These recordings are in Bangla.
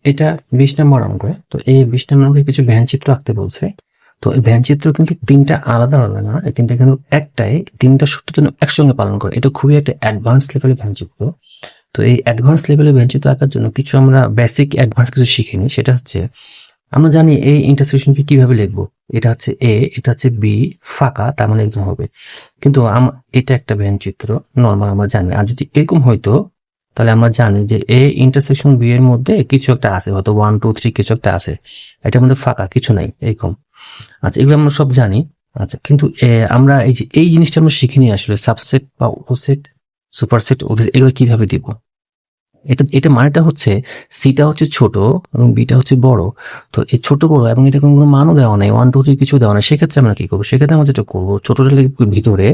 এটা 20 নম্বর অঙ্কে। তো এই 20 নম্বর অঙ্কে কিছু ভ্যানচিত্র আঁকতে বলছে। তো এই ভ্যানচিত্র কিন্তু তিনটা আলাদা আলাদা না, এই তিনটা কিন্তু একটাই, তিনটা সূত্র যেন একসঙ্গে পালন করে। এটা খুবই একটা অ্যাডভান্স লেভেলের ভ্যানচিত্র। তো এই অ্যাডভান্স লেভেলের ভ্যানচিত্র আঁকার জন্য কিছু আমরা বেসিক অ্যাডভান্স কিছু শিখে নিই। সেটা হচ্ছে আমরা জানি এই ইন্টারসেকশনকে কিভাবে লিখবো। এটা হচ্ছে এ, এটা হচ্ছে বি, ফাঁকা, তার মানে এরকম হবে। কিন্তু এটা একটা ভ্যানচিত্র নর্মাল আমরা জানি। আর যদি এরকম হইতো তাহলে আমরা জানি যে এ ইন্টারসেকশন বি এর মধ্যে কিছু একটা আছে, হয়তো 1 2 3 কিছু একটা আছে, এটার মধ্যে ফাঁকা কিছু নাই এরকম। আচ্ছা, এগুলো আমরা সব জানি। আচ্ছা, কিন্তু আমরা এই জিনিসটা আমরা শিখিনি আসলে, সাবসেট বা উপসেট, সুপারসেট, এগুলো কিভাবে দিব। এটা মানেটা হচ্ছে সিটা হচ্ছে ছোট এবং বিটা হচ্ছে বড়। তো এই ছোট বড় এবং এটা কোনো মানও দেওয়া নেই, 1 2 3 কিছু দেওয়া নেই। সেক্ষেত্রে আমরা কি করবো? সেক্ষেত্রে আমরা যেটা করবো, ছোটটা লিখবো ভিতরে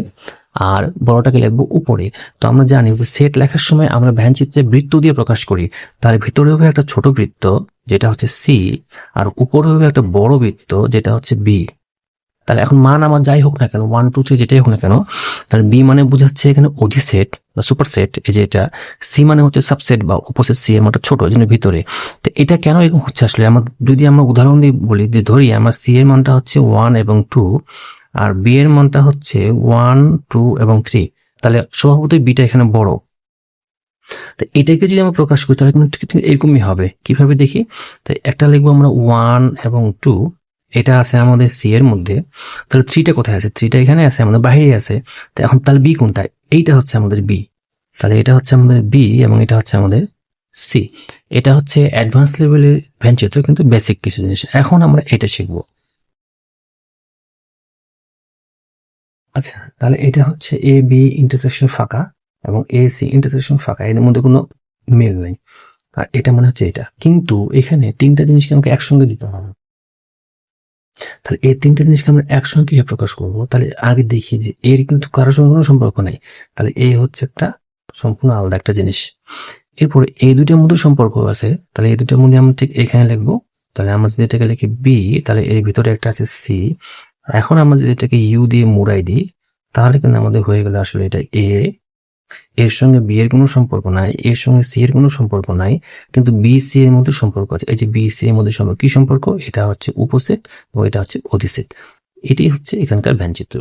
আর বড়টাকে লিখবো উপরে। তো আমরা জানি যে সেট লেখার সময় আমরা ভ্যানচিত্রে বৃত্ত দিয়ে প্রকাশ করি। তার ভিতরে হবে একটা ছোট বৃত্ত যেটা হচ্ছে সি, আর উপরে হবে একটা বড় বৃত্ত যেটা হচ্ছে বি। তাহলে এখন মান আমার যাই হোক না কেন, 1 2 3 যেটাই হোক না কেন, তাহলে বি মানে বোঝাচ্ছে এখানে অধিসেট বা সুপারসেট, এই যে এটা। সি মানে হচ্ছে সাবসেট বা উপসেট, সি এর মানটা ছোট, এই জন্য ভিতরে। তো এটা কেন এরকম হচ্ছে আসলে, যদি আমরা উদাহরণ দিয়ে বলি, যে ধরি আমার সি এর মানটা হচ্ছে 1 এবং 2 আর বি এর মানটা হচ্ছে 1 2 এবং 3, তাহলে স্বভাবতই বিটা এখানে বড়। তো এটাকে যদি আমরা প্রকাশ করি তাহলে কিন্তু ঠিক এরকমই হবে। কিভাবে দেখি? তাই একটা লিখবো আমরা 1 এবং 2, এটা আছে আমাদের সি এর মধ্যে। তাহলে 3টা কোথায় আছে? 3টা এখানে আছে, আমাদের বাইরে আছে। তো এখন তাহলে বি কোনটা? এইটা হচ্ছে আমাদের বি। তাহলে এটা হচ্ছে আমাদের বি এবং এটা হচ্ছে আমাদের সি। এটা হচ্ছে অ্যাডভান্স লেভেলের ভ্যানচিত্র, কিন্তু বেসিক কিছু জিনিস। এখন আমরা এটা শিখবো। আচ্ছা, তাহলে এটা হচ্ছে এ বি ইন্টারসেকশন ফাঁকা এবং এ সি ইন্টারসেকশন ফাঁকা, এদের মধ্যে কোনো মিল নেই। আর এটা মনে হচ্ছে এটা, কিন্তু এখানে তিনটা জিনিসকে আমাকে একসঙ্গে দিতে হবে। তাহলে এই তিনটা জিনিসকে আমরা একসঙ্গে কিভাবে প্রকাশ করবো? তাহলে আগে দেখি যে এর কিন্তু কারোর সঙ্গে কোনো সম্পর্ক নেই। তাহলে এ হচ্ছে একটা সম্পূর্ণ আলাদা একটা জিনিস। এরপরে এই দুইটার মধ্যে সম্পর্ক আছে, তাহলে এই দুইটার মধ্যে আমরা ঠিক এখানে লিখবো। তাহলে আমরা যদি এটাকে লিখি বি, তাহলে এর ভিতরে একটা আছে সি। এখন আমরা যদি এটাকে ইউ দিয়ে মুড়াই দিই, তাহলে কিন্তু আমাদের হয়ে গেল আসলে এটা এ। এর সঙ্গে বি এর কোনো সম্পর্ক নাই, এর সঙ্গে সি এর কোনো সম্পর্ক নাই, কিন্তু বি সি এর মধ্যে সম্পর্ক আছে। এই যে বি সি এর মধ্যে সম্পর্ক, কি সম্পর্ক? এটা হচ্ছে উপসেট এবং এটা হচ্ছে অধিসেট। এটি হচ্ছে এখানকার ভ্যানচিত্র।